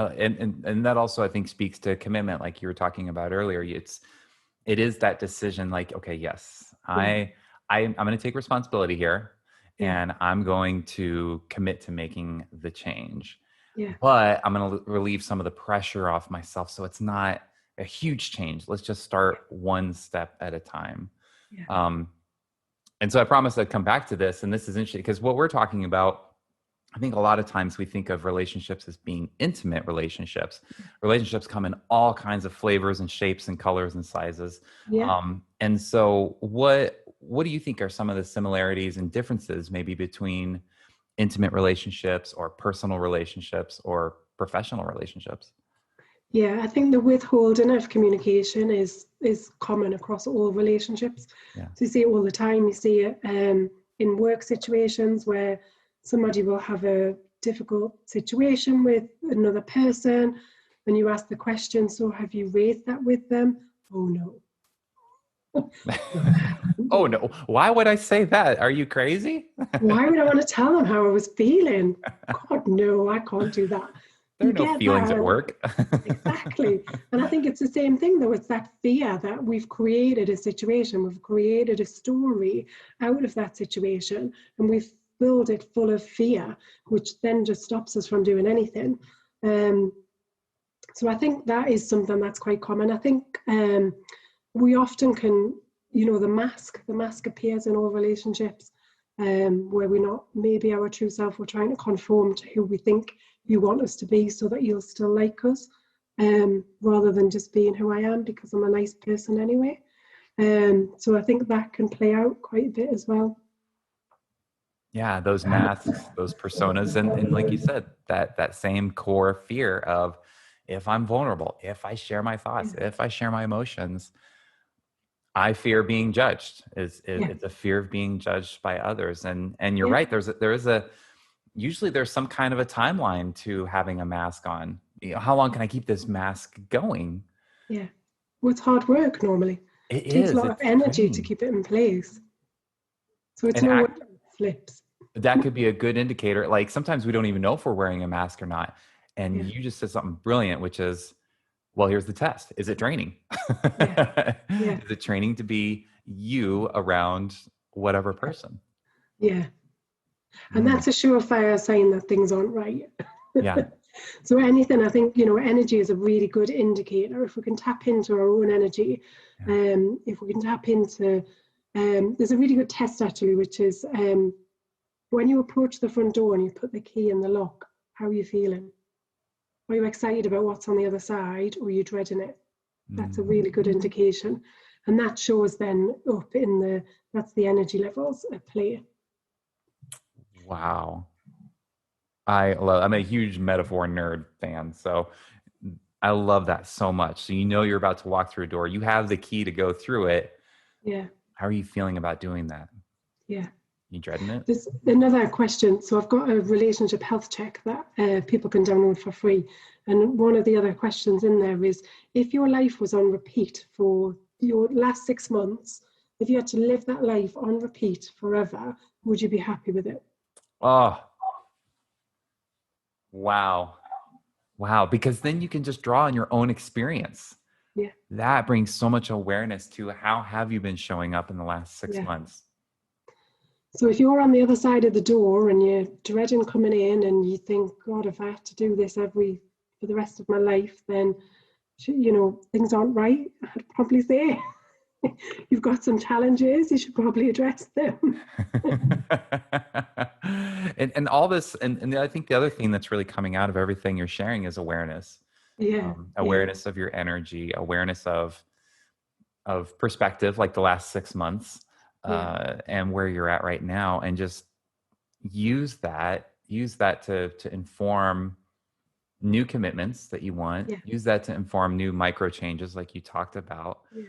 And that also, I think, speaks to commitment, like you were talking about earlier. It is that decision, like, okay, yes, Yeah. I'm going to take responsibility here, Yeah. and I'm going to commit to making the change. Yeah. But I'm going to relieve some of the pressure off myself, so it's not a huge change. Let's just start one step at a time. Yeah. Um, and so I promised I'd come back to this, and this is interesting because what we're talking about, I think a lot of times we think of relationships as being intimate relationships. Relationships come in all kinds of flavors and shapes and colors and sizes. Yeah. And so what do you think are some of the similarities and differences maybe between intimate relationships or personal relationships or professional relationships? Yeah, I think the withholding of communication is common across all relationships. Yeah. So you see it all the time. You see it in work situations where somebody will have a difficult situation with another person, and you ask the question, so have you raised that with them? Oh no. Oh no, why would I say that? Are you crazy? Why would I want to tell them how I was feeling? God, no, I can't do that. There are You no get feelings at that. work. Exactly. And I think it's the same thing, though. It's that fear that we've created a situation, we've created a story out of that situation, and we've filled it full of fear, which then just stops us from doing anything. So I think that is something that's quite common. I think we often can, the mask appears in all relationships, where we're not maybe our true self. We're trying to conform to who we think you want us to be so that you'll still like us, rather than just being who I am because I'm a nice person anyway. So I think that can play out quite a bit as well. Yeah, those masks, those personas, and like you said, that same core fear of, if I'm vulnerable, if I share my thoughts, Yeah. if I share my emotions, I fear being judged. Yeah. It's a fear of being judged by others. And you're Yeah. right. Usually there's some kind of a timeline to having a mask on. How long can I keep this mask going? Yeah. Well, it's hard work normally. It It takes a is. lot of It's energy to draining. keep it in place. So it's And no wonder it flips. that could be a good indicator. Like sometimes we don't even know if we're wearing a mask or not. And Yeah. you just said something brilliant, which is, well, here's the test. Is it draining? Yeah. Yeah. Is it training to be you around whatever person? Yeah. And Mm, that's a surefire sign that things aren't right. yeah. So anything, I think, energy is a really good indicator. If we can tap into our own energy, Yeah. if we can tap into, there's a really good test actually, which is when you approach the front door and you put the key in the lock, how are you feeling? Are you excited about what's on the other side, or are you dreading it? That's a Mm, really good indication. And that shows then that's the energy levels at play. wow. I'm a huge metaphor nerd fan. So I love that so much. So you're about to walk through a door. You have the key to go through it. Yeah. How are you feeling about doing that? Yeah. You dreading it? There's another question. So I've got a relationship health check that people can download for free. And one of the other questions in there is, if your life was on repeat for your last 6 months, if you had to live that life on repeat forever, would you be happy with it? Oh, wow. Wow. Because then you can just draw on your own experience. Yeah. That brings so much awareness to how have you been showing up in the last 6 Yeah. months? So if you're on the other side of the door and you're dreading coming in and you think, God, if I have to do this for the rest of my life, then, things aren't right, I'd probably say you've got some challenges, you should probably address them. And all this, and I think the other thing that's really coming out of everything you're sharing is awareness. Yeah. Yeah. Awareness of your energy, awareness of perspective, like the last 6 months, Yeah. and where you're at right now, and just use that to inform new commitments that you want. Yeah. Use that to inform new micro changes, like you talked about. Yeah.